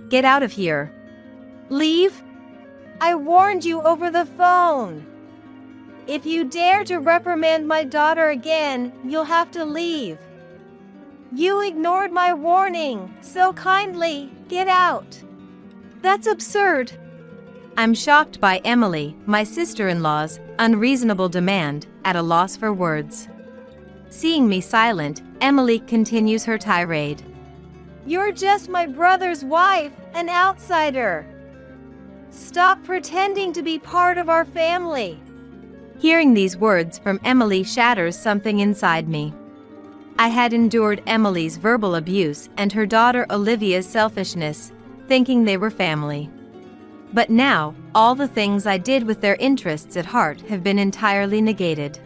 Get out of here. Leave? I warned you over the phone. If you dare to reprimand my daughter again, you'll have to leave. You ignored my warning, so kindly, get out. That's absurd. I'm shocked by Emily, my sister-in-law's, unreasonable demand, at a loss for words. Seeing me silent, Emily continues her tirade. You're just my brother's wife, an outsider. Stop pretending to be part of our family. Hearing these words from Emily shatters something inside me. I had endured Emily's verbal abuse and her daughter Olivia's selfishness, thinking they were family. But now, all the things I did with their interests at heart have been entirely negated.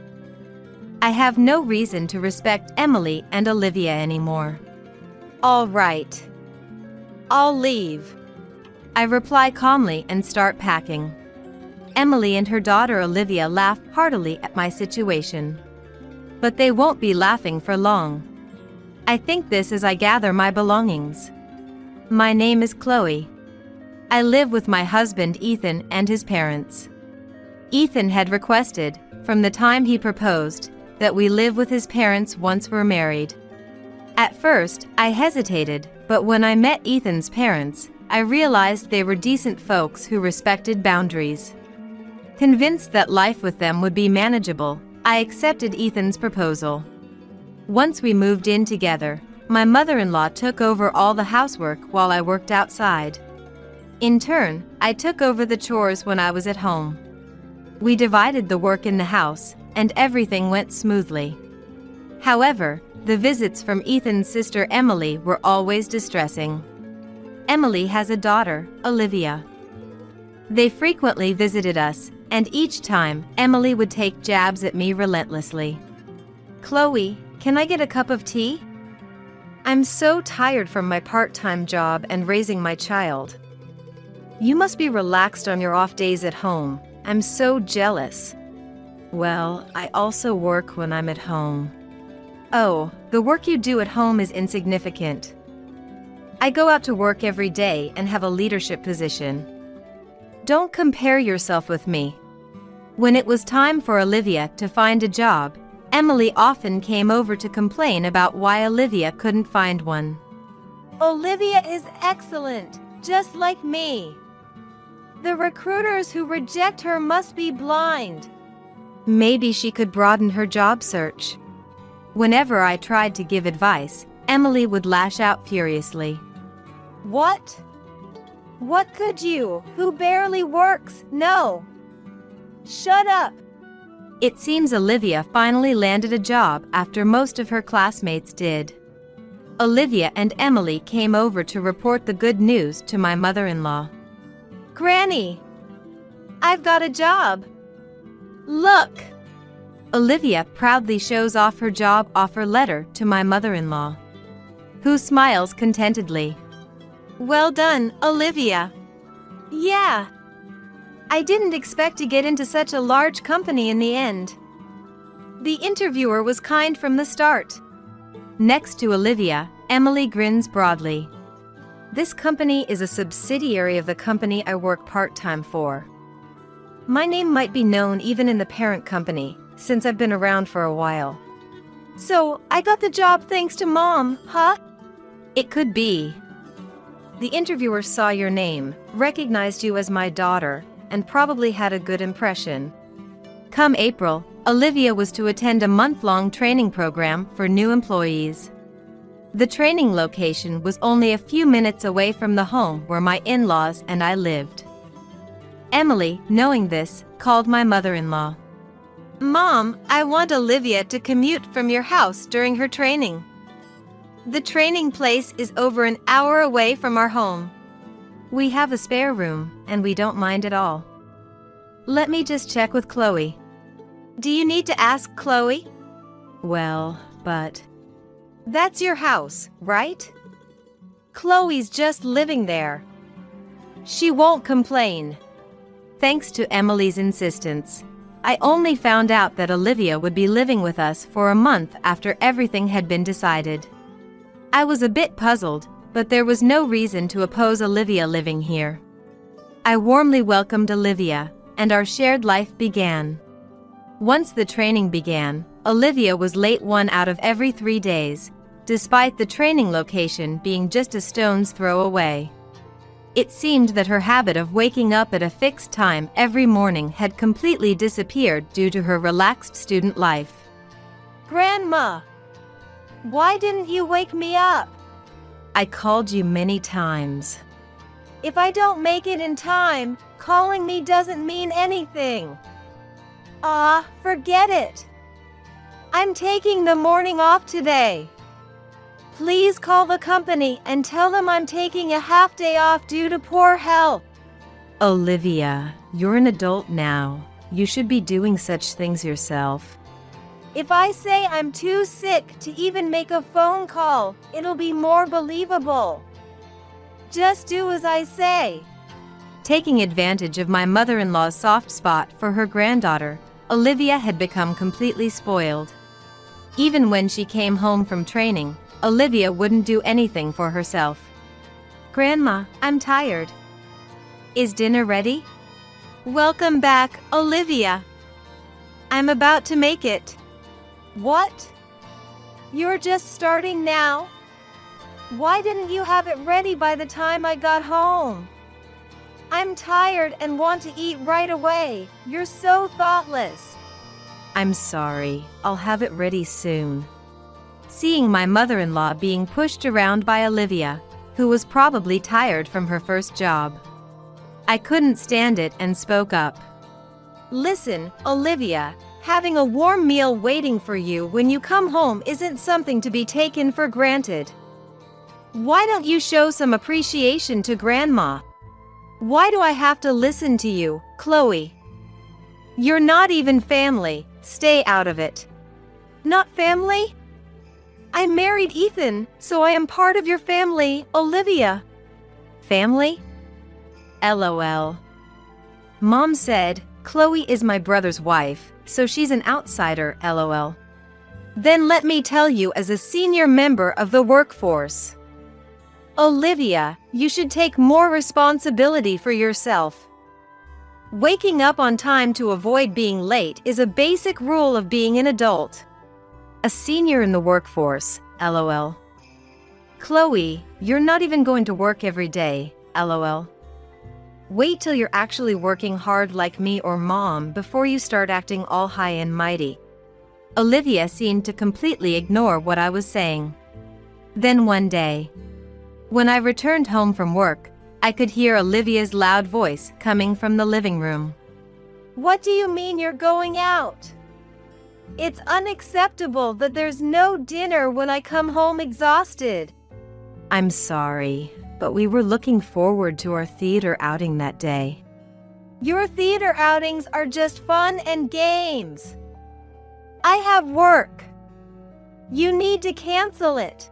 I have no reason to respect Emily and Olivia anymore. All right. I'll leave. I reply calmly and start packing. Emily and her daughter Olivia laugh heartily at my situation. But they won't be laughing for long. I think this as I gather my belongings. My name is Chloe. I live with my husband Ethan and his parents. Ethan had requested, from the time he proposed, that we live with his parents once we're married. At first, I hesitated, but when I met Ethan's parents, I realized they were decent folks who respected boundaries. Convinced that life with them would be manageable, I accepted Ethan's proposal. Once we moved in together, my mother-in-law took over all the housework while I worked outside. In turn, I took over the chores when I was at home. We divided the work in the house, and everything went smoothly. However, the visits from Ethan's sister Emily were always distressing. Emily has a daughter, Olivia. They frequently visited us, and each time, Emily would take jabs at me relentlessly. Chloe, can I get a cup of tea? I'm so tired from my part-time job and raising my child. You must be relaxed on your off days at home. I'm so jealous. Well, I also work when I'm at home. Oh, the work you do at home is insignificant. I go out to work every day and have a leadership position. Don't compare yourself with me. When it was time for Olivia to find a job, Emily often came over to complain about why Olivia couldn't find one. Olivia is excellent, just like me. The recruiters who reject her must be blind. Maybe she could broaden her job search. Whenever I tried to give advice, Emily would lash out furiously. What? What could you, who barely works, know? Shut up! It seems Olivia finally landed a job after most of her classmates did. Olivia and Emily came over to report the good news to my mother-in-law. Granny, I've got a job. Look! Olivia proudly shows off her job offer letter to my mother-in-law, who smiles contentedly. Well done, Olivia. Yeah. I didn't expect to get into such a large company in the end. The interviewer was kind from the start. Next to Olivia, Emily grins broadly. This company is a subsidiary of the company I work part-time for. My name might be known even in the parent company, since I've been around for a while. So, I got the job thanks to Mom, huh? It could be. The interviewer saw your name, recognized you as my daughter, and probably had a good impression. Come April, Olivia was to attend a month-long training program for new employees. The training location was only a few minutes away from the home where my in-laws and I lived. Emily, knowing this, called my mother-in-law. Mom, I want Olivia to commute from your house during her training. The training place is over an hour away from our home. We have a spare room, and we don't mind at all. Let me just check with Chloe. Do you need to ask Chloe? Well, but... That's your house, right? Chloe's just living there. She won't complain. Thanks to Emily's insistence, I only found out that Olivia would be living with us for a month after everything had been decided. I was a bit puzzled, but there was no reason to oppose Olivia living here. I warmly welcomed Olivia, and our shared life began. Once the training began, Olivia was late 1 out of every 3 days, despite the training location being just a stone's throw away. It seemed that her habit of waking up at a fixed time every morning had completely disappeared due to her relaxed student life. Grandma, why didn't you wake me up? I called you many times. If I don't make it in time, calling me doesn't mean anything. Forget it. I'm taking the morning off today. Please call the company and tell them I'm taking a half day off due to poor health. Olivia, you're an adult now. You should be doing such things yourself. If I say I'm too sick to even make a phone call, it'll be more believable. Just do as I say. Taking advantage of my mother-in-law's soft spot for her granddaughter, Olivia had become completely spoiled. Even when she came home from training, Olivia wouldn't do anything for herself. Grandma, I'm tired. Is dinner ready? Welcome back, Olivia. I'm about to make it. What? You're just starting now? Why didn't you have it ready by the time I got home? I'm tired and want to eat right away. You're so thoughtless. I'm sorry. I'll have it ready soon. Seeing my mother-in-law being pushed around by Olivia, who was probably tired from her first job, I couldn't stand it and spoke up. Listen, Olivia, having a warm meal waiting for you when you come home isn't something to be taken for granted. Why don't you show some appreciation to Grandma? Why do I have to listen to you, Chloe? You're not even family. Stay out of it. Not family? I married Ethan, so I am part of your family, Olivia. Family? LOL. Mom said, Chloe is my brother's wife, so she's an outsider, LOL. Then let me tell you as a senior member of the workforce. Olivia, you should take more responsibility for yourself. Waking up on time to avoid being late is a basic rule of being an adult. A senior in the workforce, LOL. Chloe, you're not even going to work every day, LOL. Wait till you're actually working hard like me or Mom before you start acting all high and mighty. Olivia seemed to completely ignore what I was saying. Then one day, when I returned home from work, I could hear Olivia's loud voice coming from the living room. What do you mean you're going out? It's unacceptable that there's no dinner when I come home exhausted. I'm sorry, but we were looking forward to our theater outing that day. Your theater outings are just fun and games. I have work. You need to cancel it.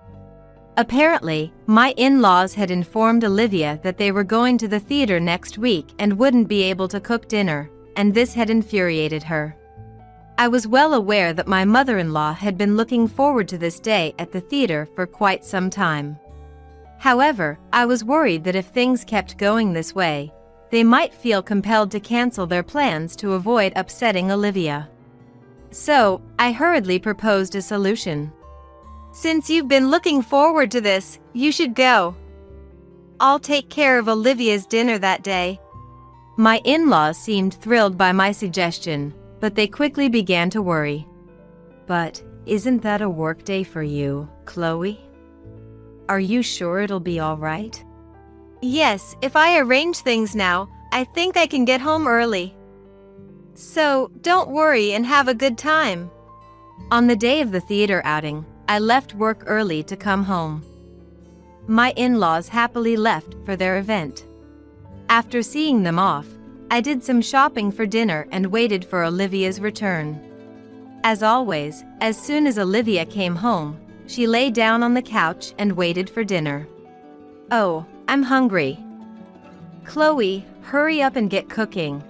Apparently, my in-laws had informed Olivia that they were going to the theater next week and wouldn't be able to cook dinner, and this had infuriated her. I was well aware that my mother-in-law had been looking forward to this day at the theater for quite some time. However, I was worried that if things kept going this way, they might feel compelled to cancel their plans to avoid upsetting Olivia. So, I hurriedly proposed a solution. Since you've been looking forward to this, you should go. I'll take care of Olivia's dinner that day. My in-laws seemed thrilled by my suggestion, but they quickly began to worry. But isn't that a work day for you, Chloe? Are you sure it'll be all right? Yes, if I arrange things now, I think I can get home early. So, don't worry and have a good time. On the day of the theater outing, I left work early to come home. My in-laws happily left for their event. After seeing them off, I did some shopping for dinner and waited for Olivia's return. As always, as soon as Olivia came home, she lay down on the couch and waited for dinner. Oh, I'm hungry. Chloe, hurry up and get cooking.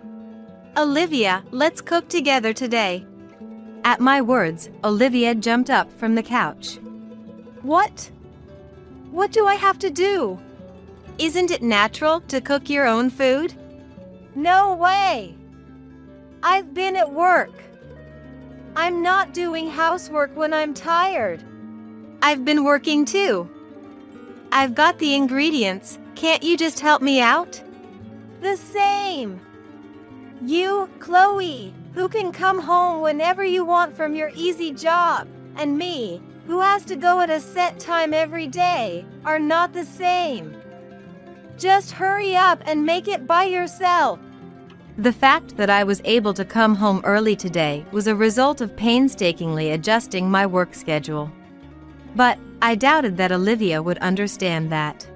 Olivia, let's cook together today. At my words, Olivia jumped up from the couch. What? What do I have to do? Isn't it natural to cook your own food? No way! I've been at work. I'm not doing housework when I'm tired. I've been working too. I've got the ingredients. Can't you just help me out? The same. You, Chloe, who can come home whenever you want from your easy job, and me, who has to go at a set time every day, are not the same. Just hurry up and make it by yourself. The fact that I was able to come home early today was a result of painstakingly adjusting my work schedule. But I doubted that Olivia would understand that.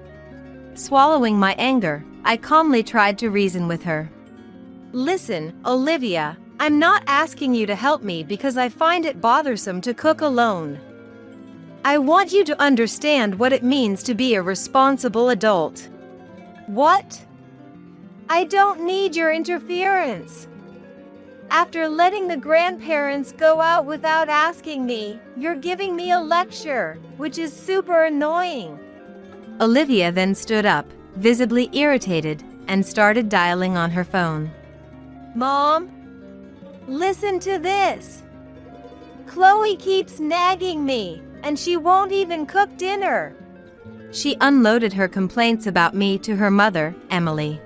Swallowing my anger, I calmly tried to reason with her. Listen, Olivia, I'm not asking you to help me because I find it bothersome to cook alone. I want you to understand what it means to be a responsible adult. What? I don't need your interference. After letting the grandparents go out without asking me, you're giving me a lecture, which is super annoying. Olivia then stood up, visibly irritated, and started dialing on her phone. Mom? Listen to this. Chloe keeps nagging me, and she won't even cook dinner. She unloaded her complaints about me to her mother, Emily.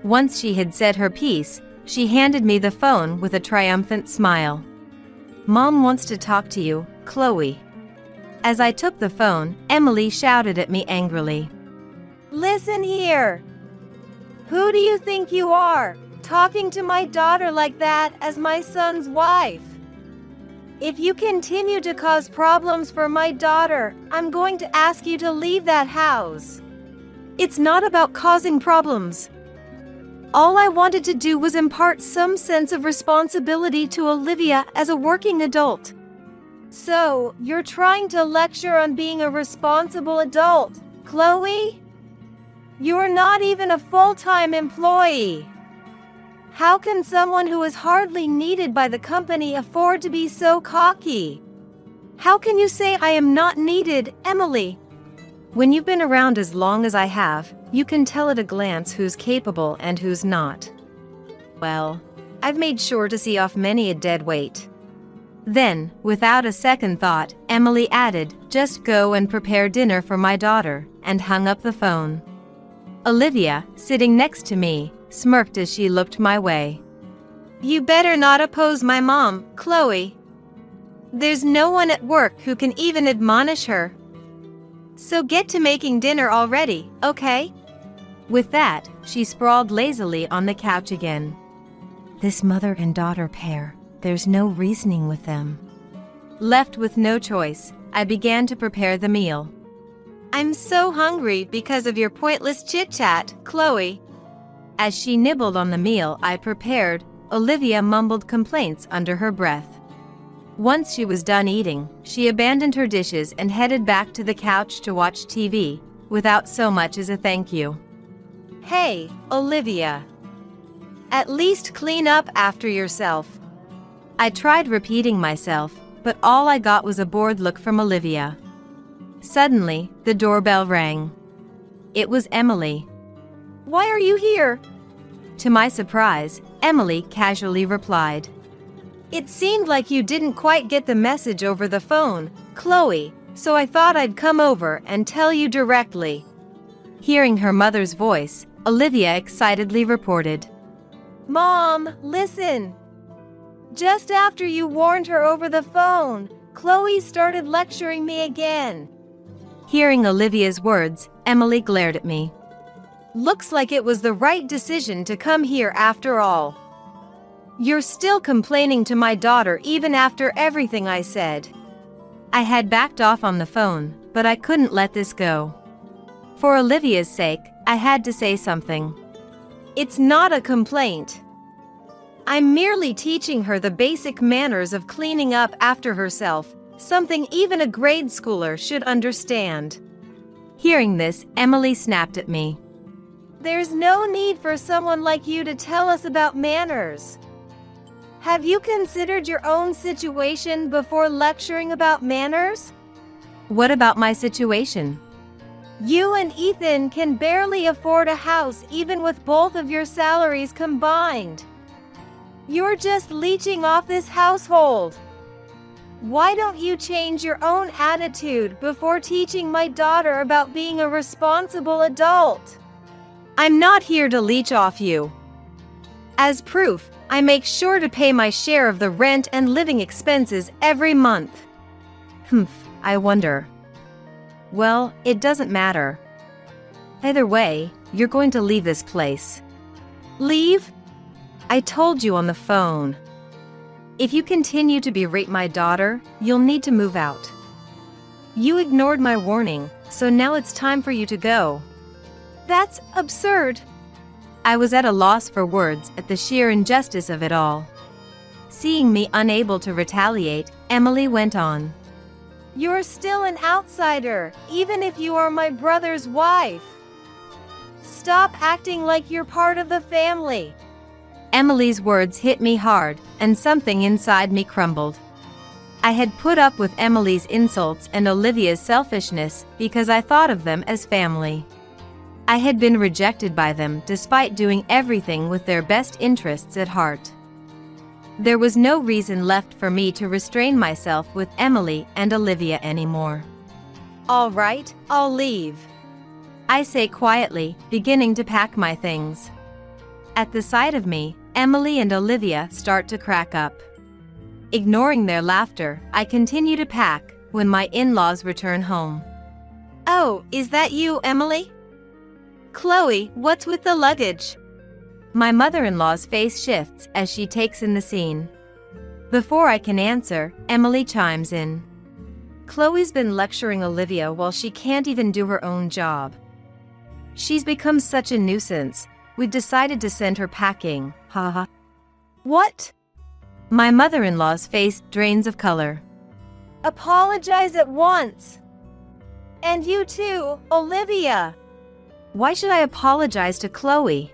Once she had said her piece, she handed me the phone with a triumphant smile. Mom wants to talk to you, Chloe. As I took the phone, Emily shouted at me angrily. Listen here. Who do you think you are, talking to my daughter like that as my son's wife? If you continue to cause problems for my daughter, I'm going to ask you to leave that house. It's not about causing problems. All I wanted to do was impart some sense of responsibility to Olivia as a working adult. So, you're trying to lecture on being a responsible adult, Chloe? You're not even a full-time employee. How can someone who is hardly needed by the company afford to be so cocky? How can you say I am not needed, Emily? When you've been around as long as I have, you can tell at a glance who's capable and who's not. Well, I've made sure to see off many a dead weight. Then, without a second thought, Emily added, just go and prepare dinner for my daughter, and hung up the phone. Olivia, sitting next to me, smirked as she looked my way. You better not oppose my mom, Chloe. There's no one at work who can even admonish her. So get to making dinner already, okay? With that, she sprawled lazily on the couch again. This mother and daughter pair, there's no reasoning with them. Left with no choice, I began to prepare the meal. I'm so hungry because of your pointless chit-chat, Chloe. As she nibbled on the meal I prepared, Olivia mumbled complaints under her breath. Once she was done eating, she abandoned her dishes and headed back to the couch to watch TV, without so much as a thank you. Hey, Olivia. At least clean up after yourself. I tried repeating myself, but all I got was a bored look from Olivia. Suddenly, the doorbell rang. It was Emily. Why are you here? To my surprise, Emily casually replied. It seemed like you didn't quite get the message over the phone, Chloe, so I thought I'd come over and tell you directly. Hearing her mother's voice, Olivia excitedly reported. Mom, listen. Just after you warned her over the phone, Chloe started lecturing me again. Hearing Olivia's words, Emily glared at me. Looks like it was the right decision to come here after all. You're still complaining to my daughter even after everything I said. I had backed off on the phone, but I couldn't let this go. For Olivia's sake, I had to say something. It's not a complaint. I'm merely teaching her the basic manners of cleaning up after herself, something even a grade schooler should understand. Hearing this, Emily snapped at me. There's no need for someone like you to tell us about manners. Have you considered your own situation before lecturing about manners? What about my situation? You and Ethan can barely afford a house even with both of your salaries combined. You're just leeching off this household. Why don't you change your own attitude before teaching my daughter about being a responsible adult? I'm not here to leech off you. As proof, I make sure to pay my share of the rent and living expenses every month. I wonder. Well, it doesn't matter. Either way, you're going to leave this place. Leave? I told you on the phone. If you continue to berate my daughter, you'll need to move out. You ignored my warning, so now it's time for you to go. That's absurd. I was at a loss for words at the sheer injustice of it all. Seeing me unable to retaliate, Emily went on. You're still an outsider, even if you are my brother's wife. Stop acting like you're part of the family. Emily's words hit me hard, and something inside me crumbled. I had put up with Emily's insults and Olivia's selfishness because I thought of them as family. I had been rejected by them despite doing everything with their best interests at heart. There was no reason left for me to restrain myself with Emily and Olivia anymore. All right, I'll leave. I say quietly, beginning to pack my things. At the sight of me, Emily and Olivia start to crack up. Ignoring their laughter, I continue to pack when my in-laws return home. Oh, is that you, Emily? Chloe, what's with the luggage? My mother-in-law's face shifts as she takes in the scene. Before I can answer, Emily chimes in. Chloe's been lecturing Olivia while she can't even do her own job. She's become such a nuisance. We've decided to send her packing, haha. What? My mother-in-law's face drains of color. Apologize at once. And you too, Olivia. Why should I apologize to Chloe?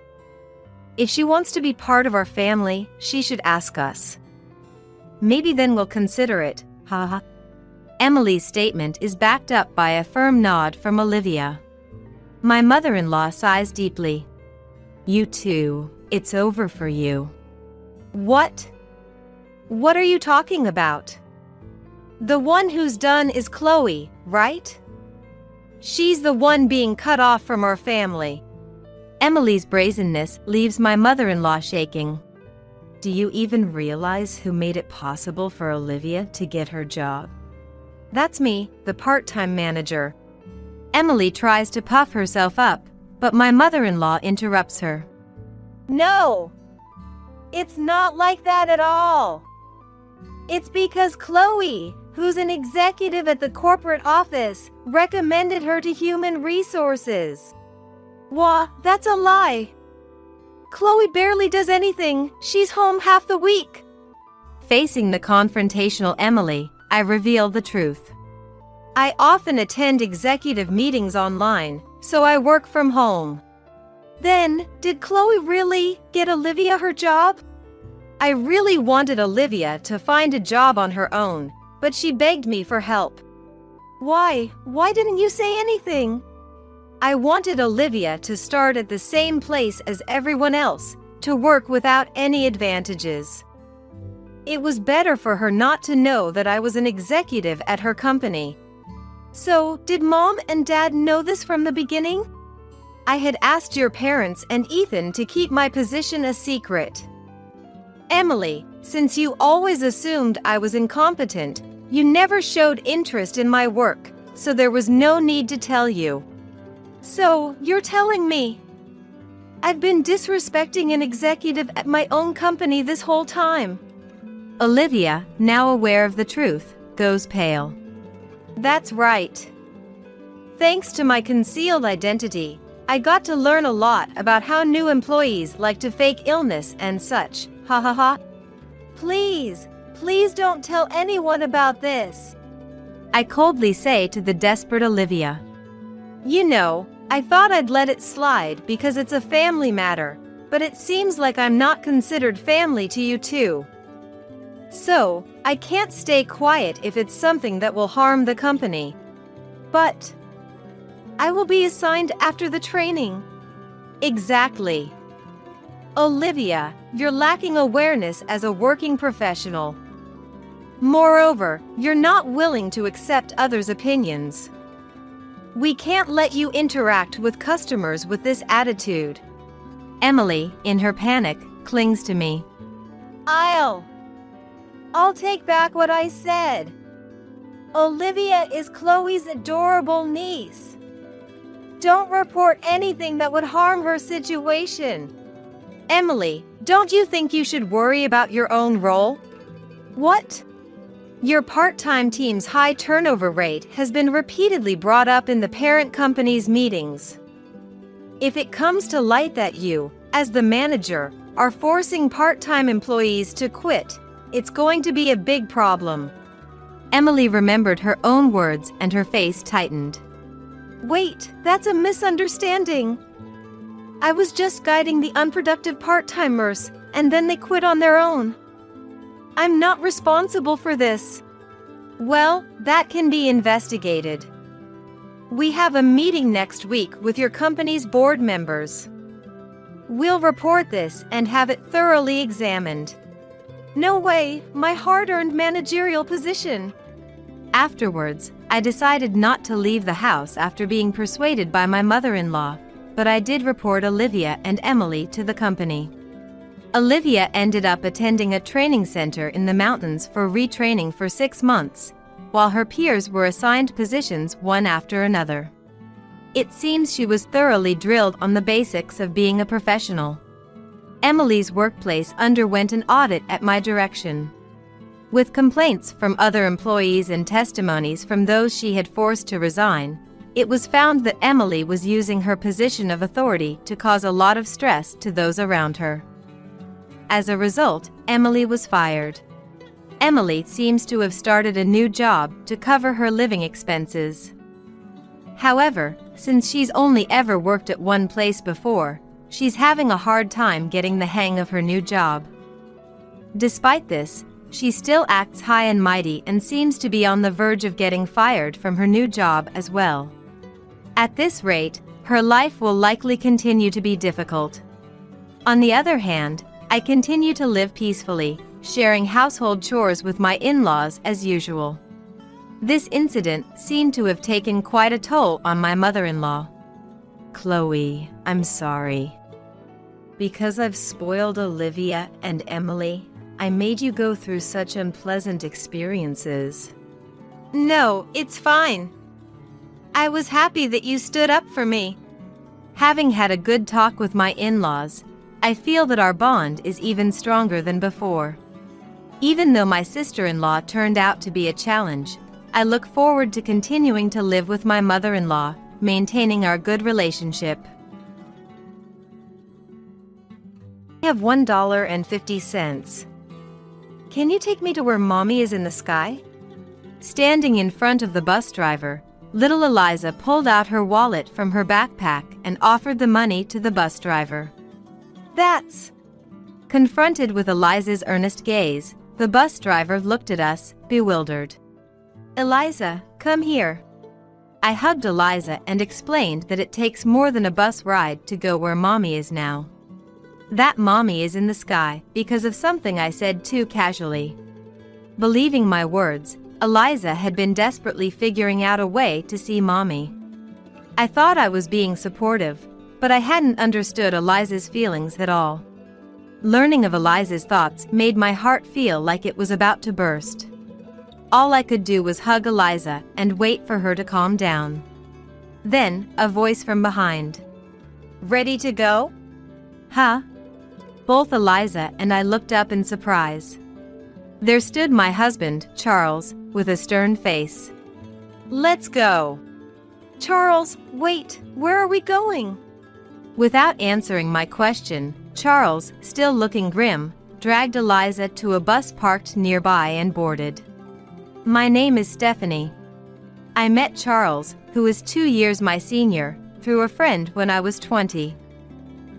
If she wants to be part of our family, she should ask us. Maybe then we'll consider it, haha. Emily's statement is backed up by a firm nod from Olivia. My mother-in-law sighs deeply. You too, it's over for you. What? What are you talking about? The one who's done is Chloe, right? She's the one being cut off from our family. Emily's brazenness leaves my mother-in-law shaking. Do you even realize who made it possible for Olivia to get her job? That's me, the part-time manager. Emily tries to puff herself up, but my mother-in-law interrupts her. No! It's not like that at all. It's because Chloe, who's an executive at the corporate office, recommended her to human resources. Wah, that's a lie. Chloe barely does anything. She's home half the week. Facing the confrontational Emily, I reveal the truth. I often attend executive meetings online, so I work from home. Then, did Chloe really get Olivia her job? I really wanted Olivia to find a job on her own, but she begged me for help. Why? Why didn't you say anything? I wanted Olivia to start at the same place as everyone else, to work without any advantages. It was better for her not to know that I was an executive at her company. So, did Mom and Dad know this from the beginning? I had asked your parents and Ethan to keep my position a secret. Emily, since you always assumed I was incompetent, you never showed interest in my work, so there was no need to tell you. So, you're telling me I've been disrespecting an executive at my own company this whole time? Olivia, now aware of the truth, goes pale. That's right. Thanks to my concealed identity, I got to learn a lot about how new employees like to fake illness and such. Ha ha ha. Please, please don't tell anyone about this. I coldly say to the desperate Olivia. You know, I thought I'd let it slide because it's a family matter, but it seems like I'm not considered family to you too. So, I can't stay quiet if it's something that will harm the company. But I will be assigned after the training. Exactly. Olivia, you're lacking awareness as a working professional. Moreover, you're not willing to accept others' opinions. We can't let you interact with customers with this attitude. Emily, in her panic, clings to me. I'll take back what I said. Olivia is Chloe's adorable niece. Don't report anything that would harm her situation. Emily, don't you think you should worry about your own role? What? Your part-time team's high turnover rate has been repeatedly brought up in the parent company's meetings. If it comes to light that you, as the manager, are forcing part-time employees to quit, it's going to be a big problem. Emily remembered her own words and her face tightened. Wait, that's a misunderstanding. I was just guiding the unproductive part-timers, and then they quit on their own. I'm not responsible for this. Well, that can be investigated. We have a meeting next week with your company's board members. We'll report this and have it thoroughly examined. No way, my hard-earned managerial position. Afterwards, I decided not to leave the house after being persuaded by my mother-in-law, but I did report Olivia and Emily to the company. Olivia ended up attending a training center in the mountains for retraining for 6 months, while her peers were assigned positions one after another. It seems she was thoroughly drilled on the basics of being a professional. Emily's workplace underwent an audit at my direction. With complaints from other employees and testimonies from those she had forced to resign, it was found that Emily was using her position of authority to cause a lot of stress to those around her. As a result, Emily was fired. Emily seems to have started a new job to cover her living expenses. However, since she's only ever worked at one place before, she's having a hard time getting the hang of her new job. Despite this, she still acts high and mighty and seems to be on the verge of getting fired from her new job as well. At this rate, her life will likely continue to be difficult. On the other hand, I continue to live peacefully, sharing household chores with my in-laws as usual. This incident seemed to have taken quite a toll on my mother-in-law. Chloe, I'm sorry. Because I've spoiled Olivia and Emily, I made you go through such unpleasant experiences. No, it's fine. I was happy that you stood up for me. Having had a good talk with my in-laws, I feel that our bond is even stronger than before. Even though my sister-in-law turned out to be a challenge, I look forward to continuing to live with my mother-in-law, maintaining our good relationship. I have $1.50. Can you take me to where Mommy is in the sky? Standing in front of the bus driver, little Eliza pulled out her wallet from her backpack and offered the money to the bus driver. That's... Confronted with Eliza's earnest gaze, the bus driver looked at us, bewildered. Eliza, come here. I hugged Eliza and explained that it takes more than a bus ride to go where Mommy is now. That Mommy is in the sky because of something I said too casually. Believing my words, Eliza had been desperately figuring out a way to see Mommy. I thought I was being supportive, but I hadn't understood Eliza's feelings at all. Learning of Eliza's thoughts made my heart feel like it was about to burst. All I could do was hug Eliza and wait for her to calm down. Then, a voice from behind. Ready to go? Huh? Both Eliza and I looked up in surprise. There stood my husband, Charles, with a stern face. Let's go. Charles, wait, where are we going? Without answering my question, Charles, still looking grim, dragged Eliza to a bus parked nearby and boarded. My name is Stephanie. I met Charles, who is 2 years my senior, through a friend when I was 20.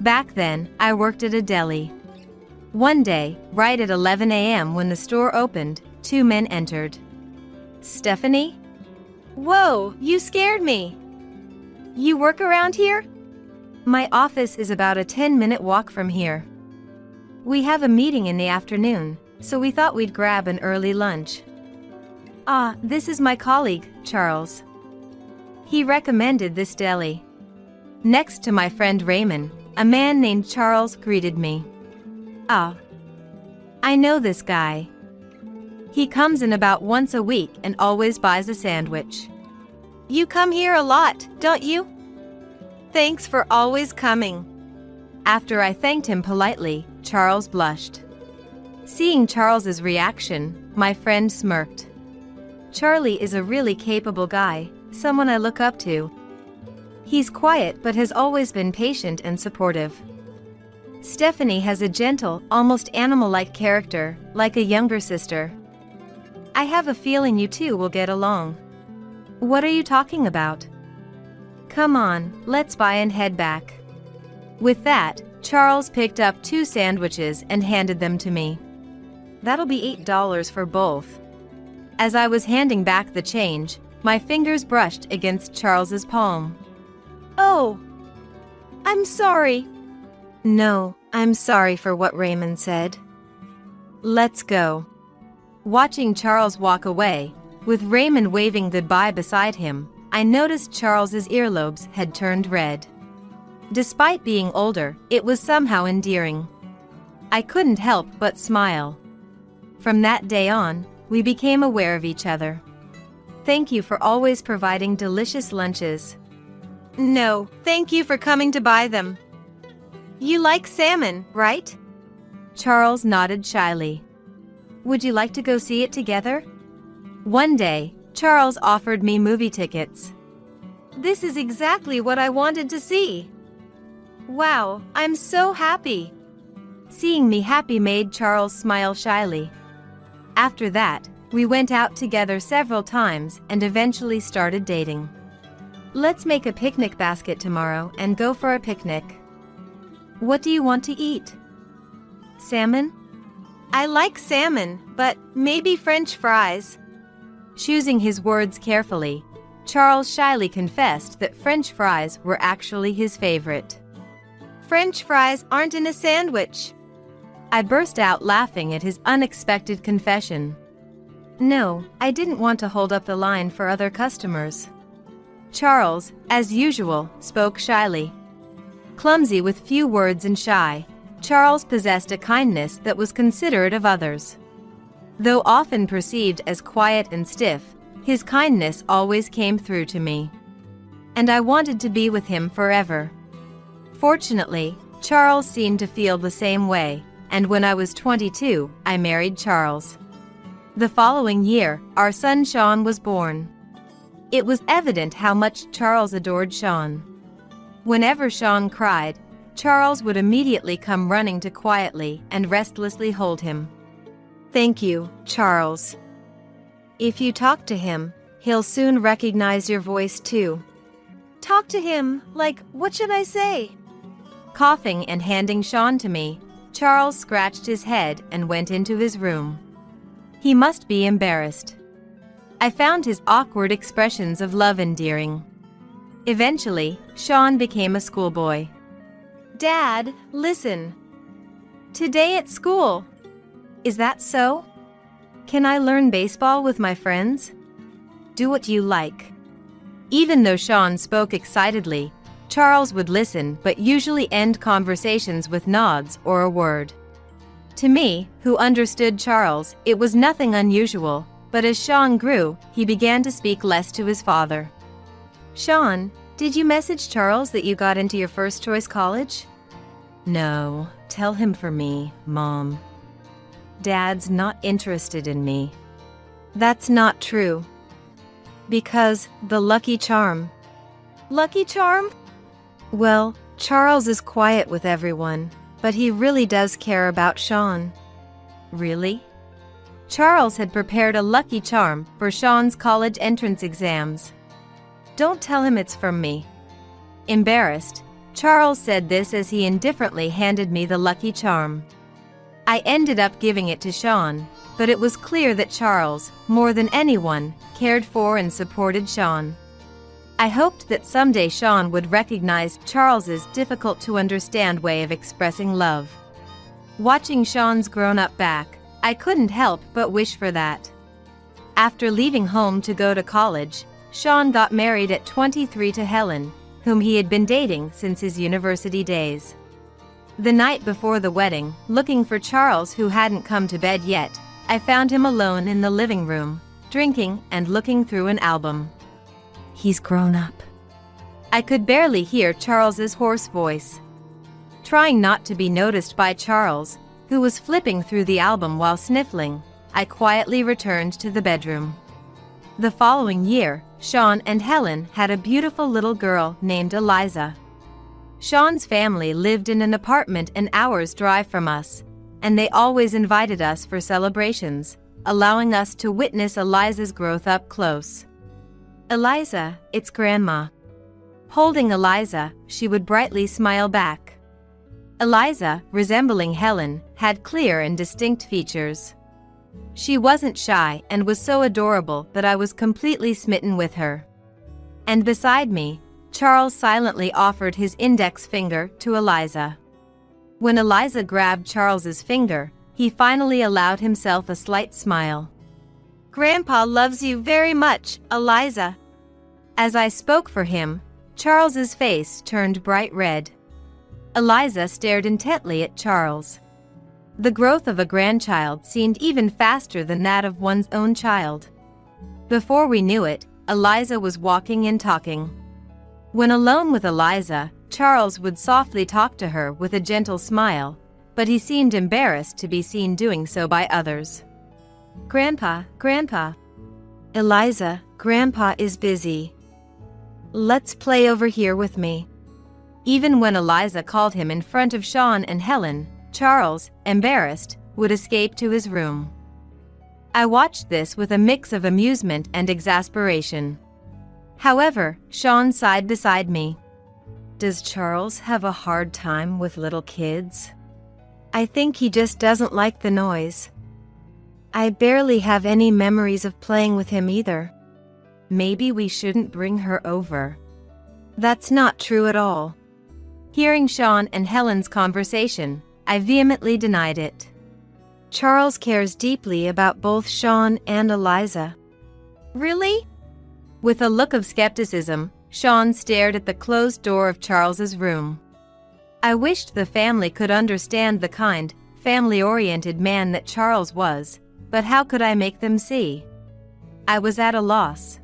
Back then, I worked at a deli. One day, right at 11 a.m. when the store opened, 2 men entered. Stephanie? Whoa, you scared me. You work around here? My office is about a 10-minute walk from here. We have a meeting in the afternoon, so we thought we'd grab an early lunch. Ah, this is my colleague, Charles. He recommended this deli. Next to my friend Raymond, a man named Charles greeted me. Ah, I know this guy. He comes in about once a week and always buys a sandwich. You come here a lot, don't you? Thanks for always coming. After I thanked him politely, Charles blushed. Seeing Charles's reaction, my friend smirked. Charlie is a really capable guy, someone I look up to. He's quiet but has always been patient and supportive. Stephanie has a gentle, almost animal-like character, like a younger sister. I have a feeling you two will get along. What are you talking about? Come on, let's buy and head back. With that, Charles picked up 2 sandwiches and handed them to me. That'll be $8 for both. As I was handing back the change, my fingers brushed against Charles's palm. Oh, I'm sorry. No, I'm sorry for what Raymond said. Let's go. Watching Charles walk away, with Raymond waving goodbye beside him, I noticed Charles's earlobes had turned red. Despite being older, it was somehow endearing. I couldn't help but smile. From that day on, we became aware of each other. Thank you for always providing delicious lunches. No, thank you for coming to buy them. You like salmon, right? Charles nodded shyly. Would you like to go see it together? One day, Charles offered me movie tickets. This is exactly what I wanted to see. Wow, I'm so happy. Seeing me happy made Charles smile shyly. After that, we went out together several times and eventually started dating. Let's make a picnic basket tomorrow and go for a picnic. What do you want to eat? Salmon? I like salmon, but maybe French fries. Choosing his words carefully, Charles shyly confessed that French fries were actually his favorite. French fries aren't in a sandwich. I burst out laughing at his unexpected confession. No, I didn't want to hold up the line for other customers. Charles, as usual, spoke shyly. Clumsy with few words and shy, Charles possessed a kindness that was considerate of others. Though often perceived as quiet and stiff, his kindness always came through to me. And I wanted to be with him forever. Fortunately, Charles seemed to feel the same way, and when I was 22, I married Charles. The following year, our son Sean was born. It was evident how much Charles adored Sean. Whenever Sean cried, Charles would immediately come running to quietly and restlessly hold him. Thank you, Charles. If you talk to him, he'll soon recognize your voice too. Talk to him, like, what should I say? Coughing and handing Sean to me, Charles scratched his head and went into his room. He must be embarrassed. I found his awkward expressions of love endearing. Eventually, Sean became a schoolboy. Dad, listen. Today at school. Is that so? Can I learn baseball with my friends? Do what you like. Even though Sean spoke excitedly, Charles would listen but usually end conversations with nods or a word. To me, who understood Charles, it was nothing unusual, but as Sean grew, he began to speak less to his father. Sean, did you message Charles that you got into your first choice college? No, tell him for me, Mom. Dad's not interested in me. That's not true. Because the lucky charm. Lucky charm? Well, Charles is quiet with everyone, but he really does care about Sean. Really? Charles had prepared a lucky charm for Sean's college entrance exams. Don't tell him it's from me. Embarrassed, Charles said this as he indifferently handed me the lucky charm. I ended up giving it to Sean, but it was clear that Charles, more than anyone, cared for and supported Sean. I hoped that someday Sean would recognize Charles's difficult-to-understand way of expressing love. Watching Sean's grown-up back, I couldn't help but wish for that. After leaving home to go to college, Sean got married at 23 to Helen, whom he had been dating since his university days. The night before the wedding, looking for Charles who hadn't come to bed yet, I found him alone in the living room, drinking and looking through an album. He's grown up. I could barely hear Charles's hoarse voice. Trying not to be noticed by Charles, who was flipping through the album while sniffling, I quietly returned to the bedroom. The following year, Sean and Helen had a beautiful little girl named Eliza. Sean's family lived in an apartment an hour's drive from us, and they always invited us for celebrations, allowing us to witness Eliza's growth up close. "Eliza, it's Grandma." Holding Eliza, she would brightly smile back. Eliza, resembling Helen, had clear and distinct features. She wasn't shy and was so adorable that I was completely smitten with her. And beside me, Charles silently offered his index finger to Eliza. When Eliza grabbed Charles's finger, he finally allowed himself a slight smile. "Grandpa loves you very much, Eliza." As I spoke for him, Charles's face turned bright red. Eliza stared intently at Charles. The growth of a grandchild seemed even faster than that of one's own child. Before we knew it, Eliza was walking and talking. When alone with Eliza, Charles would softly talk to her with a gentle smile, but he seemed embarrassed to be seen doing so by others. "Grandpa, Grandpa." "Eliza, Grandpa is busy. Let's play over here with me." Even when Eliza called him in front of Sean and Helen, Charles, embarrassed, would escape to his room. I watched this with a mix of amusement and exasperation. However, Sean sighed beside me. "Does Charles have a hard time with little kids? I think he just doesn't like the noise. I barely have any memories of playing with him either. Maybe we shouldn't bring her over." That's not true at all. Hearing Sean and Helen's conversation, I vehemently denied it. Charles cares deeply about both Sean and Eliza. "Really?" With a look of skepticism, Sean stared at the closed door of Charles's room. I wished the family could understand the kind, family-oriented man that Charles was, but how could I make them see? I was at a loss.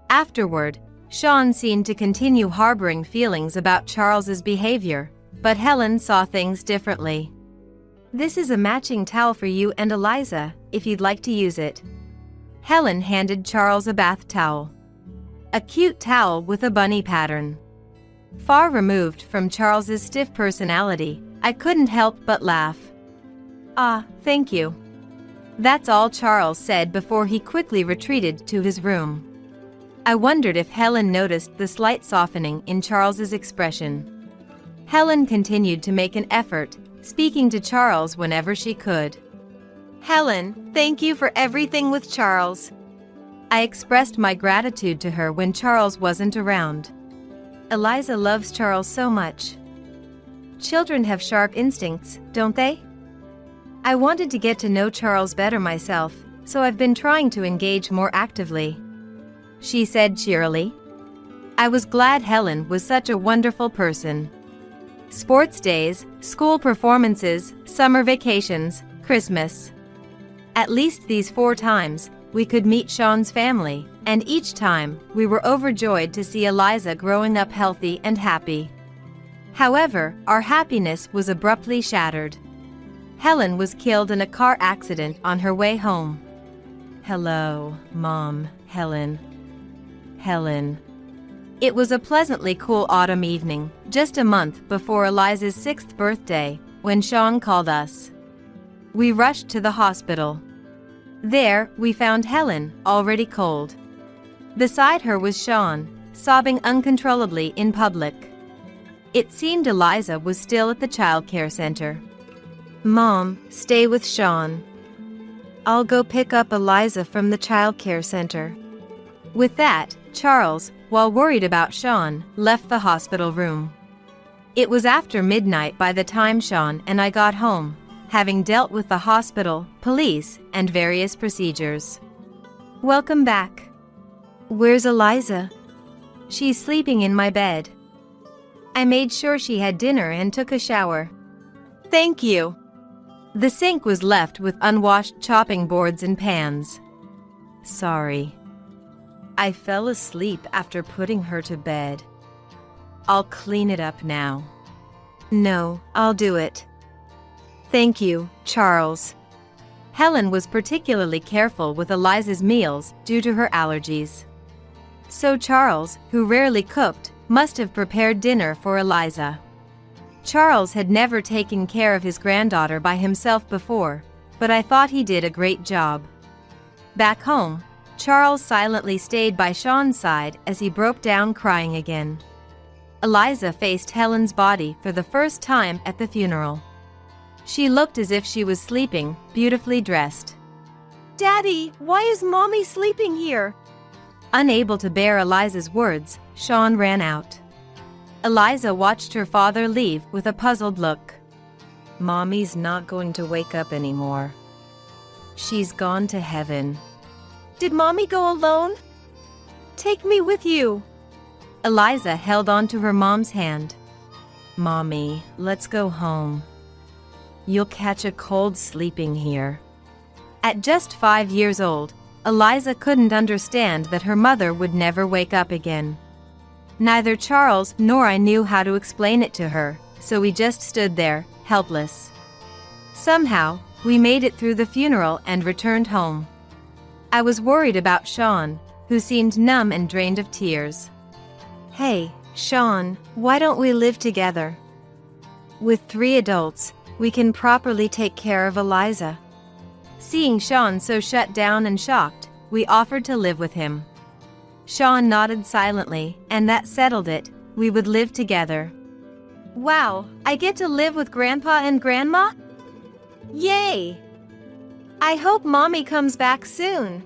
Afterward, Sean seemed to continue harboring feelings about Charles's behavior, but Helen saw things differently. "This is a matching towel for you and Eliza, if you'd like to use it." Helen handed Charles a bath towel. A cute towel with a bunny pattern. Far removed from Charles's stiff personality, I couldn't help but laugh. "Ah, thank you." That's all Charles said before he quickly retreated to his room. I wondered if Helen noticed the slight softening in Charles's expression. Helen continued to make an effort, speaking to Charles whenever she could. "Helen, thank you for everything with Charles." I expressed my gratitude to her when Charles wasn't around. "Eliza loves Charles so much." Children have sharp instincts, don't they? I wanted to get to know Charles better myself, so I've been trying to engage more actively," she said cheerily. I was glad Helen was such a wonderful person. Sports days, school performances, summer vacations, Christmas. At least these 4 times, we could meet Sean's family, and each time, we were overjoyed to see Eliza growing up healthy and happy. However, our happiness was abruptly shattered. Helen was killed in a car accident on her way home. "Hello, Mom, Helen." Helen. It was a pleasantly cool autumn evening, just a month before Eliza's 6th birthday, when Sean called us. We rushed to the hospital. There, we found Helen, already cold. Beside her was Sean, sobbing uncontrollably in public. It seemed Eliza was still at the childcare center. "Mom, stay with Sean. I'll go pick up Eliza from the childcare center." With that, Charles, while worried about Sean, left the hospital room. It was after midnight by the time Sean and I got home, having dealt with the hospital, police, and various procedures. Welcome back. Where's Eliza? She's sleeping in my bed. I made sure she had dinner and took a shower. Thank you. The sink was left with unwashed chopping boards and pans. Sorry. I fell asleep after putting her to bed. I'll clean it up now. No, I'll do it. Thank you, Charles. Helen was particularly careful with Eliza's meals due to her allergies. So Charles, who rarely cooked, must have prepared dinner for Eliza. Charles had never taken care of his granddaughter by himself before, but I thought he did a great job. Back home, Charles silently stayed by Sean's side as he broke down crying again. Eliza faced Helen's body for the first time at the funeral. She looked as if she was sleeping, beautifully dressed. Daddy, why is Mommy sleeping here? Unable to bear Eliza's words, Sean ran out. Eliza watched her father leave with a puzzled look. Mommy's not going to wake up anymore. She's gone to heaven. Did Mommy go alone? Take me with you. Eliza held on to her mom's hand. Mommy, let's go home. You'll catch a cold sleeping here. At just 5 years old, Eliza couldn't understand that her mother would never wake up again. Neither Charles nor I knew how to explain it to her, so we just stood there, helpless. Somehow, we made it through the funeral and returned home. I was worried about Sean, who seemed numb and drained of tears. Hey, Sean, why don't we live together? With 3 adults, we can properly take care of Eliza. Seeing Sean so shut down and shocked, we offered to live with him. Sean nodded silently, and that settled it. We would live together. Wow, I get to live with Grandpa and Grandma? Yay! I hope Mommy comes back soon.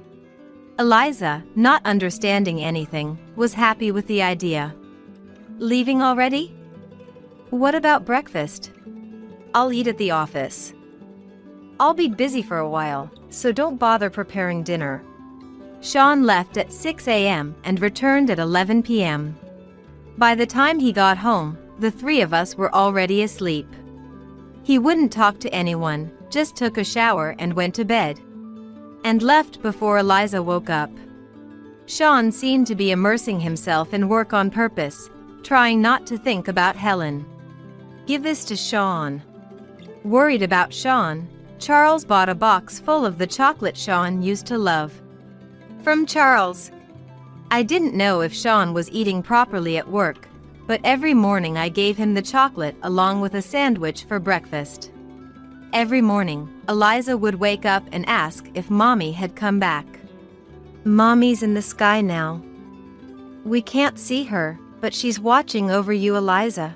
Eliza, not understanding anything, was happy with the idea. Leaving already? What about breakfast? I'll eat at the office. I'll be busy for a while, so don't bother preparing dinner. Sean left at 6 a.m. and returned at 11 p.m. By the time he got home, the 3 of us were already asleep. He wouldn't talk to anyone, just took a shower and went to bed. And left before Eliza woke up. Sean seemed to be immersing himself in work on purpose, trying not to think about Helen. Give this to Sean. Worried about Sean, Charles bought a box full of the chocolate Sean used to love. From Charles. I didn't know if Sean was eating properly at work, but every morning I gave him the chocolate along with a sandwich for breakfast. Every morning, Eliza would wake up and ask if Mommy had come back. Mommy's in the sky now. We can't see her, but she's watching over you, Eliza.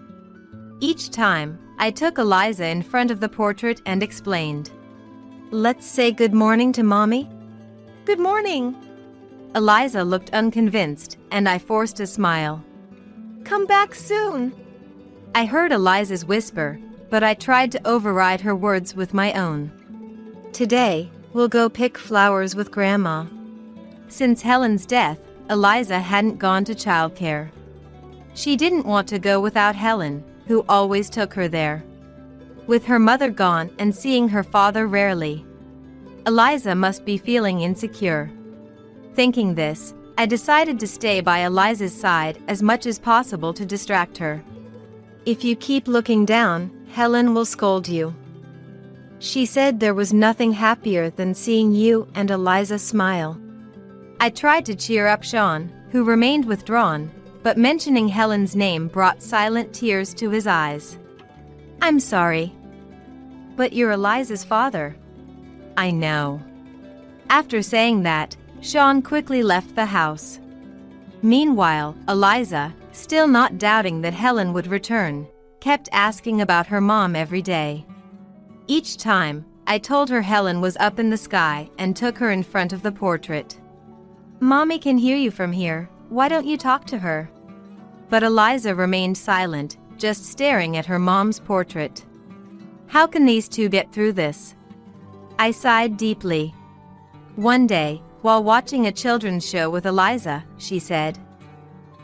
Each time, I took Eliza in front of the portrait and explained. Let's say good morning to Mommy. Good morning. Eliza looked unconvinced, and I forced a smile. Come back soon. I heard Eliza's whisper, but I tried to override her words with my own. Today, we'll go pick flowers with Grandma. Since Helen's death, Eliza hadn't gone to childcare. She didn't want to go without Helen, who always took her there. With her mother gone and seeing her father rarely, Eliza must be feeling insecure. Thinking this, I decided to stay by Eliza's side as much as possible to distract her. If you keep looking down, Helen will scold you. She said there was nothing happier than seeing you and Eliza smile. I tried to cheer up Sean, who remained withdrawn, but mentioning Helen's name brought silent tears to his eyes. I'm sorry. But you're Eliza's father. I know. After saying that, Sean quickly left the house. Meanwhile, Eliza, still not doubting that Helen would return, kept asking about her mom every day. Each time, I told her Helen was up in the sky and took her in front of the portrait. Mommy can hear you from here, Why don't you talk to her?" But Eliza remained silent, just staring at her mom's portrait. How can these two get through this? I sighed deeply. One day, while watching a children's show with Eliza, she said,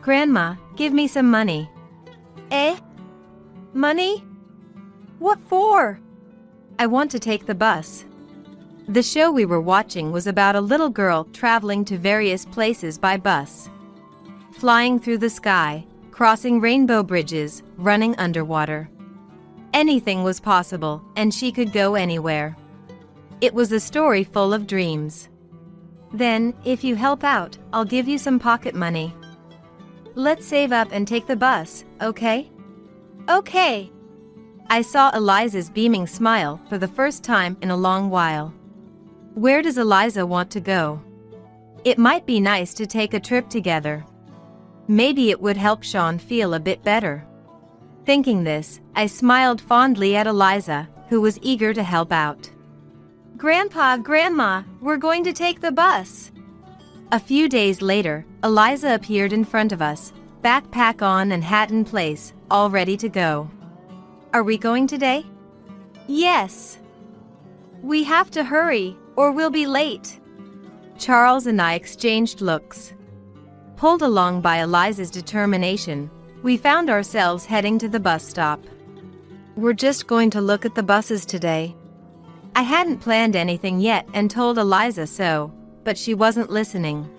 "Grandma, give me some money." "Eh? Money? What for?" "I want to take the bus." The show we were watching was about a little girl traveling to various places by bus. Flying through the sky, crossing rainbow bridges, running underwater. Anything was possible, and she could go anywhere. It was a story full of dreams. "Then, if you help out, I'll give you some pocket money. Let's save up and take the bus, okay?" "Okay." I saw Eliza's beaming smile for the first time in a long while. Where does Eliza want to go? It might be nice to take a trip together. Maybe it would help Sean feel a bit better. Thinking this, I smiled fondly at Eliza, who was eager to help out. "Grandpa, Grandma, we're going to take the bus." A few days later, Eliza appeared in front of us, backpack on and hat in place, all ready to go. "Are we going today?" "Yes." "We have to hurry, or we'll be late." Charles and I exchanged looks. Pulled along by Eliza's determination, we found ourselves heading to the bus stop. "We're just going to look at the buses today." I hadn't planned anything yet and told Eliza so, but she wasn't listening.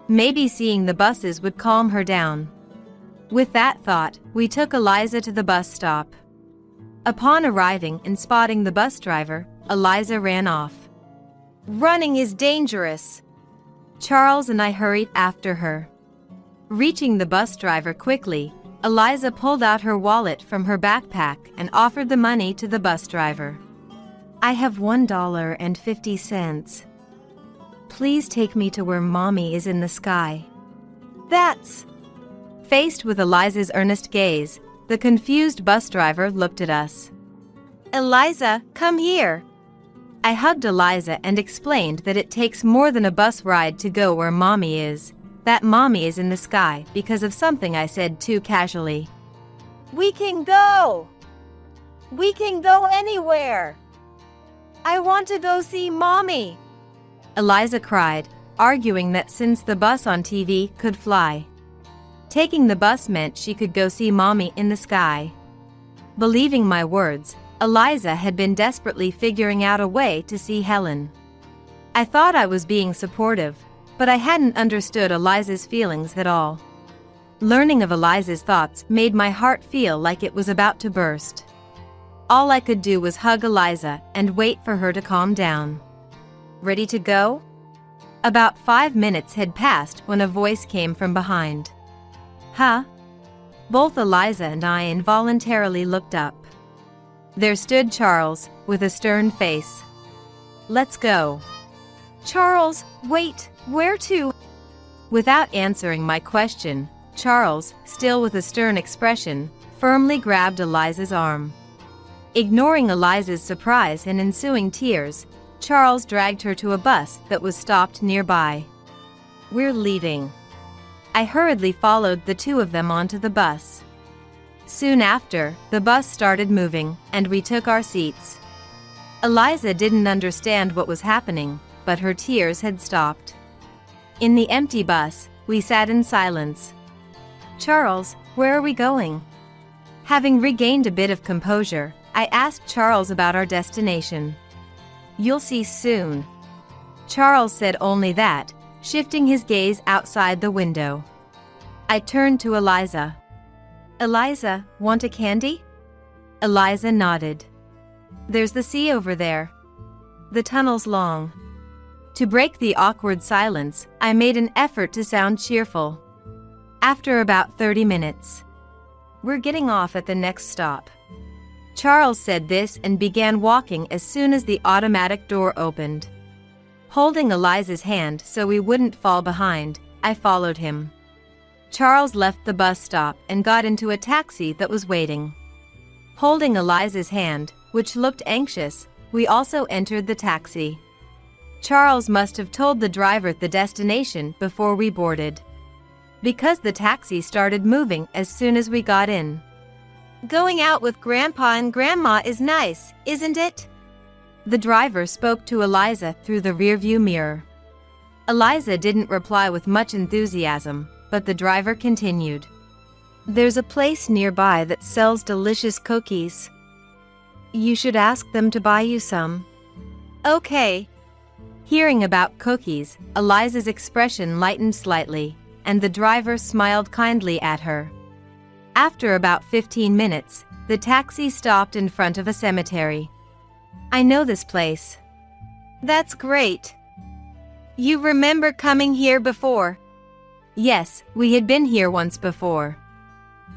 Maybe seeing the buses would calm her down. With that thought, we took Eliza to the bus stop. Upon arriving and spotting the bus driver, Eliza ran off. "Running is dangerous." Charles and I hurried after her. Reaching the bus driver quickly, Eliza pulled out her wallet from her backpack and offered the money to the bus driver. "I have $1.50. Please take me to where Mommy is in the sky." "That's..." Faced with Eliza's earnest gaze, the confused bus driver looked at us. "Eliza, come here." I hugged Eliza and explained that it takes more than a bus ride to go where Mommy is, that Mommy is in the sky because of something I said too casually. "We can go! We can go anywhere! I want to go see Mommy!" Eliza cried, arguing that since the bus on TV could fly, taking the bus meant she could go see Mommy in the sky. Believing my words, Eliza had been desperately figuring out a way to see Helen. I thought I was being supportive, but I hadn't understood Eliza's feelings at all. Learning of Eliza's thoughts made my heart feel like it was about to burst. All I could do was hug Eliza and wait for her to calm down. "Ready to go?" About 5 minutes had passed when a voice came from behind. "Huh?" Both Eliza and I involuntarily looked up. There stood Charles, with a stern face. "Let's go." "Charles, wait, where to?" Without answering my question, Charles, still with a stern expression, firmly grabbed Eliza's arm. Ignoring Eliza's surprise and ensuing tears, Charles dragged her to a bus that was stopped nearby. "We're leaving." I hurriedly followed the two of them onto the bus. Soon after, the bus started moving, and we took our seats. Eliza didn't understand what was happening, but her tears had stopped. In the empty bus, we sat in silence. "Charles, where are we going?" Having regained a bit of composure, I asked Charles about our destination. "You'll see soon." Charles said only that, shifting his gaze outside the window. I turned to Eliza. "Eliza, want a candy?" Eliza nodded. "There's the sea over there. The tunnel's long." To break the awkward silence, I made an effort to sound cheerful. After about 30 minutes. "We're getting off at the next stop." Charles said this and began walking as soon as the automatic door opened. Holding Eliza's hand so we wouldn't fall behind, I followed him. Charles left the bus stop and got into a taxi that was waiting. Holding Eliza's hand, which looked anxious, we also entered the taxi. Charles must have told the driver the destination before we boarded. because the taxi started moving as soon as we got in. Going out with Grandpa and Grandma is nice, isn't it? The driver spoke to Eliza through the rearview mirror. Eliza didn't reply with much enthusiasm, but the driver continued. There's a place nearby that sells delicious cookies. You should ask them to buy you some. Okay. Hearing about cookies, Eliza's expression lightened slightly, and the driver smiled kindly at her. After about 15 minutes, the taxi stopped in front of a cemetery. I know this place. That's great. You remember coming here before? Yes, we had been here once before.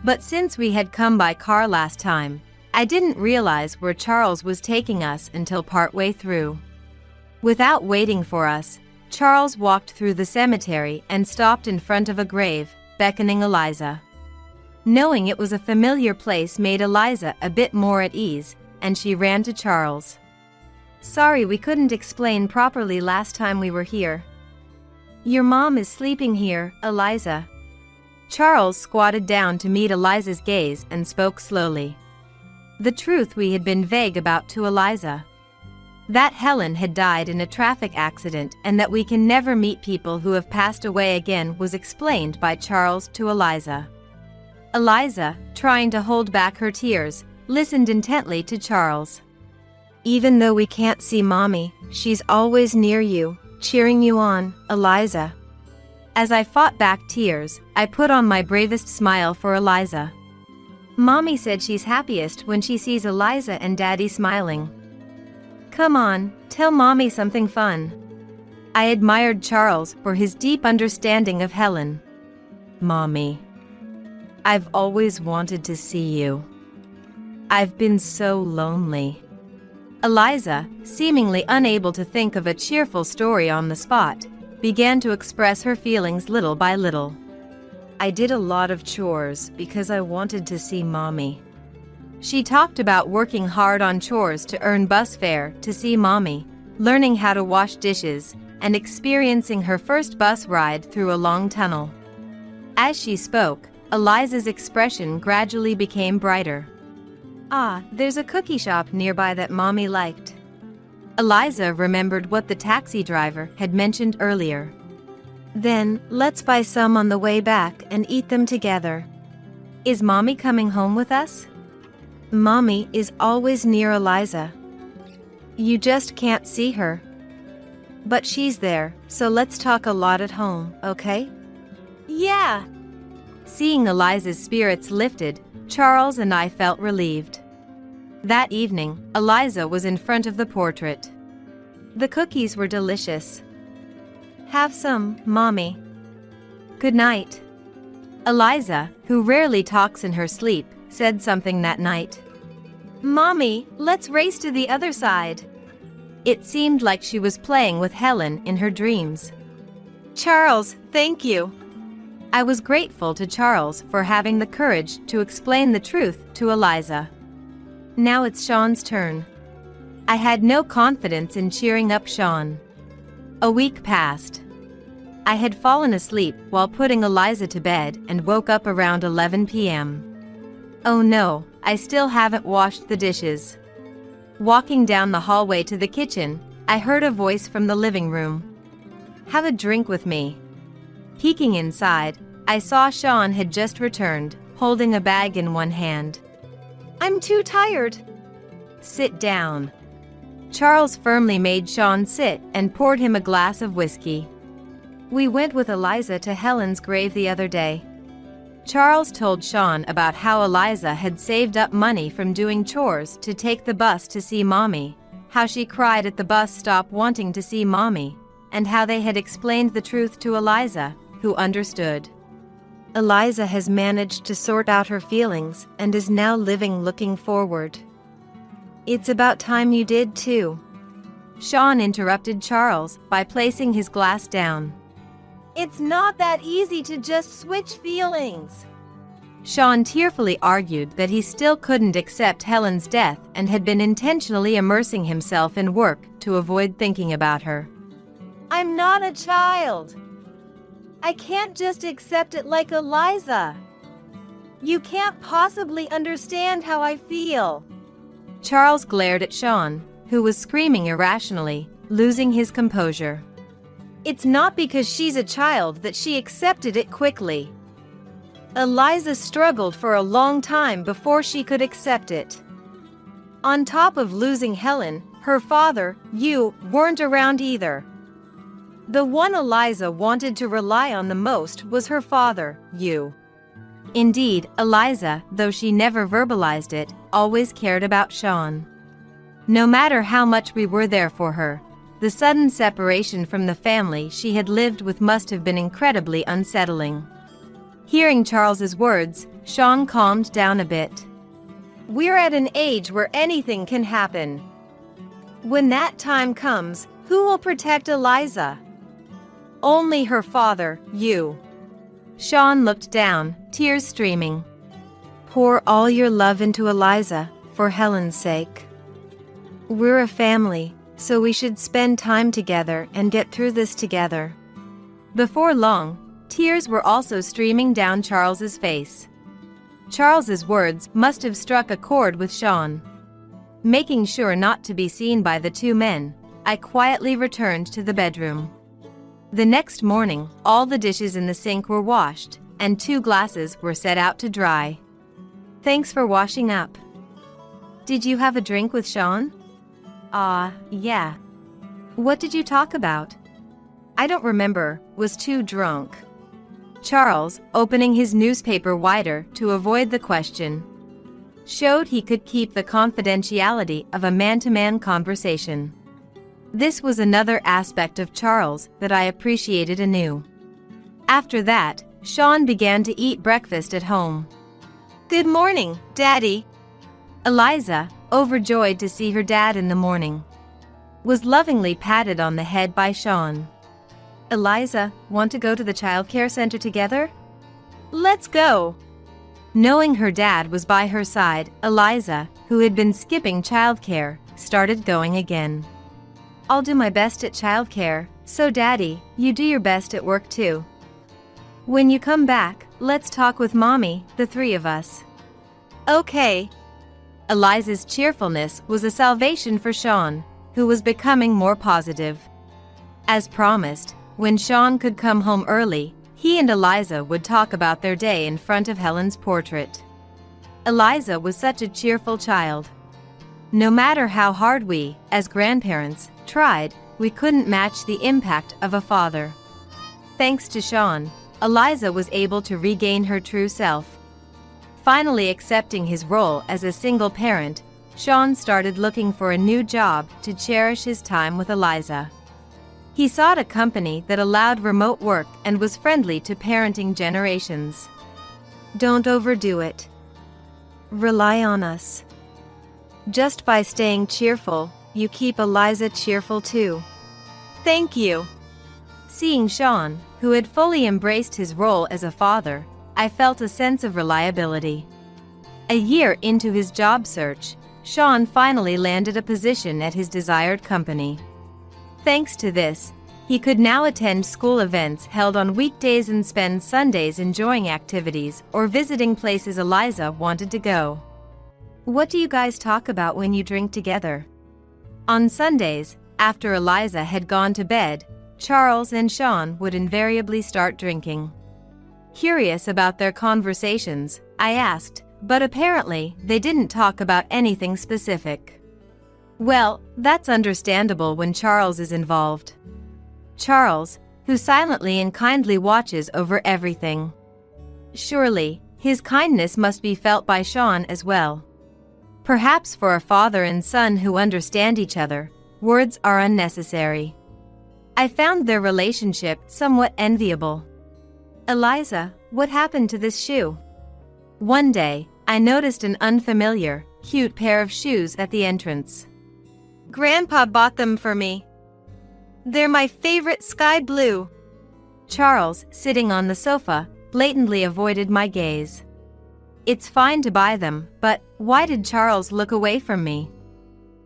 But since we had come by car last time, I didn't realize where Charles was taking us until partway through. Without waiting for us, Charles walked through the cemetery and stopped in front of a grave, beckoning Eliza. Knowing it was a familiar place made Eliza a bit more at ease, and she ran to Charles. Sorry we couldn't explain properly last time we were here. Your mom is sleeping here, Eliza. Charles squatted down to meet Eliza's gaze and spoke slowly. The truth we had been vague about to Eliza. That Helen had died in a traffic accident and that we can never meet people who have passed away again was explained by Charles to Eliza. Eliza, trying to hold back her tears, listened intently to Charles. Even though we can't see Mommy, she's always near you, cheering you on, Eliza. As I fought back tears, I put on my bravest smile for Eliza. Mommy said she's happiest when she sees Eliza and Daddy smiling. Come on, tell Mommy something fun. I admired Charles for his deep understanding of Helen. Mommy, I've always wanted to see you. I've been so lonely. Eliza, seemingly unable to think of a cheerful story on the spot, began to express her feelings little by little. I did a lot of chores because I wanted to see Mommy. She talked about working hard on chores to earn bus fare to see Mommy, learning how to wash dishes, and experiencing her first bus ride through a long tunnel. As she spoke, Eliza's expression gradually became brighter. There's a cookie shop nearby that Mommy liked. Eliza remembered what the taxi driver had mentioned earlier. Then, let's buy some on the way back and eat them together. Is Mommy coming home with us? Mommy is always near Eliza. You just can't see her. But she's there, so let's talk a lot at home, okay? Yeah. Seeing Eliza's spirits lifted, Charles and I felt relieved. That evening, Eliza was in front of the portrait. The cookies were delicious. Have some, Mommy. Good night. Eliza, who rarely talks in her sleep, said something that night. Mommy, let's race to the other side. It seemed like she was playing with Helen in her dreams. Charles, thank you. I was grateful to Charles for having the courage to explain the truth to Eliza. Now it's Sean's turn. I had no confidence in cheering up Sean. A week passed. I had fallen asleep while putting Eliza to bed and woke up around 11 p.m. Oh no, I still haven't washed the dishes. Walking down the hallway to the kitchen, I heard a voice from the living room. Have a drink with me. Peeking inside, I saw Sean had just returned, holding a bag in one hand. I'm too tired. Sit down. Charles firmly made Sean sit and poured him a glass of whiskey. We went with Eliza to Helen's grave the other day. Charles told Sean about how Eliza had saved up money from doing chores to take the bus to see Mommy, how she cried at the bus stop wanting to see Mommy, and how they had explained the truth to Eliza, who understood. Eliza has managed to sort out her feelings and is now living looking forward. It's about time you did too. Sean interrupted Charles by placing his glass down. It's not that easy to just switch feelings. Sean tearfully argued that he still couldn't accept Helen's death and had been intentionally immersing himself in work to avoid thinking about her. I'm not a child. I can't just accept it like Eliza. You can't possibly understand how I feel. Charles glared at Sean, who was screaming irrationally, losing his composure. It's not because she's a child that she accepted it quickly. Eliza struggled for a long time before she could accept it. On top of losing Helen, her father, you, weren't around either. The one Eliza wanted to rely on the most was her father, you. Indeed, Eliza, though she never verbalized it, always cared about Sean. No matter how much we were there for her, the sudden separation from the family she had lived with must have been incredibly unsettling. Hearing Charles's words, Sean calmed down a bit. We're at an age where anything can happen. When that time comes, who will protect Eliza? Only her father, you. Sean looked down, tears streaming. Pour all your love into Eliza, for Helen's sake. We're a family, so we should spend time together and get through this together. Before long, tears were also streaming down Charles's face. Charles's words must have struck a chord with Sean. Making sure not to be seen by the two men, I quietly returned to the bedroom. The next morning, all the dishes in the sink were washed, and 2 glasses were set out to dry. Thanks for washing up. Did you have a drink with Sean? Yeah. What did you talk about? I don't remember, was too drunk. Charles, opening his newspaper wider to avoid the question, showed he could keep the confidentiality of a man-to-man conversation. This was another aspect of Charles that I appreciated anew. After that, Sean began to eat breakfast at home. Good morning, Daddy. Eliza, overjoyed to see her dad in the morning, was lovingly patted on the head by Sean. Eliza, want to go to the childcare center together? Let's go. Knowing her dad was by her side, Eliza, who had been skipping childcare, started going again. I'll do my best at childcare, so Daddy, you do your best at work too. When you come back, let's talk with Mommy, the 3 of us. Okay. Eliza's cheerfulness was a salvation for Sean, who was becoming more positive. As promised, when Sean could come home early, he and Eliza would talk about their day in front of Helen's portrait. Eliza was such a cheerful child. No matter how hard we, as grandparents, tried, we couldn't match the impact of a father. Thanks to Sean, Eliza was able to regain her true self. Finally accepting his role as a single parent, Sean started looking for a new job to cherish his time with Eliza. He sought a company that allowed remote work and was friendly to parenting generations. Don't overdo it. Rely on us. Just by staying cheerful, you keep Eliza cheerful too. Thank you. Seeing Sean, who had fully embraced his role as a father, I felt a sense of reliability. A year into his job search, Sean finally landed a position at his desired company. Thanks to this, he could now attend school events held on weekdays and spend Sundays enjoying activities or visiting places Eliza wanted to go. What do you guys talk about when you drink together? On Sundays, after Eliza had gone to bed, Charles and Sean would invariably start drinking. Curious about their conversations, I asked, but apparently they didn't talk about anything specific. Well, that's understandable when Charles is involved. Charles, who silently and kindly watches over everything. Surely, his kindness must be felt by Sean as well. Perhaps for a father and son who understand each other, words are unnecessary. I found their relationship somewhat enviable. Eliza, what happened to this shoe? One day, I noticed an unfamiliar, cute pair of shoes at the entrance. Grandpa bought them for me. They're my favorite sky blue. Charles, sitting on the sofa, blatantly avoided my gaze. It's fine to buy them, but why did Charles look away from me?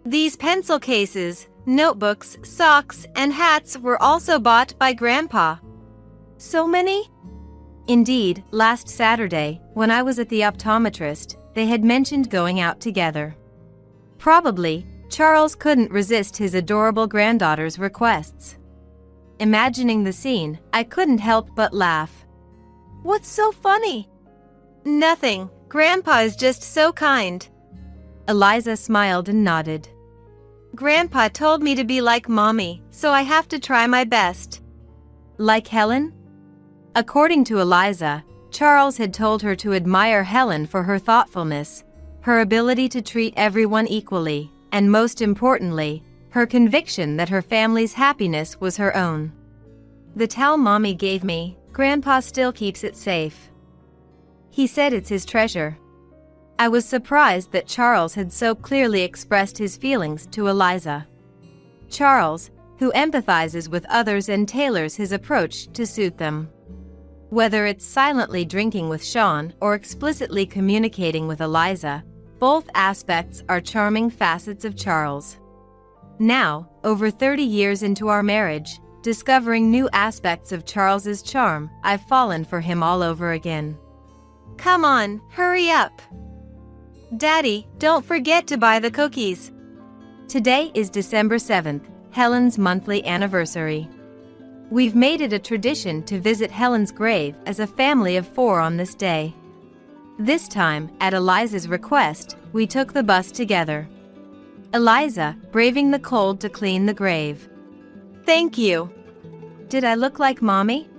These pencil cases, notebooks, socks, and hats were also bought by Grandpa. So many? Indeed, last Saturday, when I was at the optometrist, they had mentioned going out together. Probably, Charles couldn't resist his adorable granddaughter's requests. Imagining the scene, I couldn't help but laugh. What's so funny? Nothing. Grandpa is just so kind. Eliza smiled and nodded. Grandpa told me to be like Mommy, so I have to try my best. Like Helen? According to Eliza, Charles had told her to admire Helen for her thoughtfulness, her ability to treat everyone equally, and most importantly, her conviction that her family's happiness was her own. The towel Mommy gave me, Grandpa still keeps it safe. He said it's his treasure. I was surprised that Charles had so clearly expressed his feelings to Eliza. Charles, who empathizes with others and tailors his approach to suit them. Whether it's silently drinking with Sean or explicitly communicating with Eliza, both aspects are charming facets of Charles. Now, over 30 years into our marriage, discovering new aspects of Charles's charm, I've fallen for him all over again. Come on, hurry up. Daddy, don't forget to buy the cookies. Today is December 7th, Helen's monthly anniversary. We've made it a tradition to visit Helen's grave as a family of 4 on this day. This time, at Eliza's request, we took the bus together. Eliza, braving the cold to clean the grave. Thank you. Did I look like Mommy?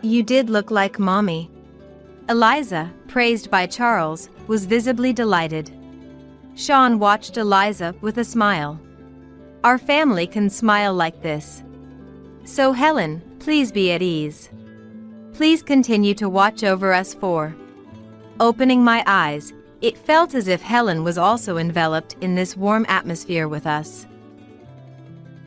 You did look like Mommy. Eliza, praised by Charles, was visibly delighted. Sean watched Eliza with a smile. Our family can smile like this. So Helen, please be at ease. Please continue to watch over us 4. Opening my eyes, it felt as if Helen was also enveloped in this warm atmosphere with us.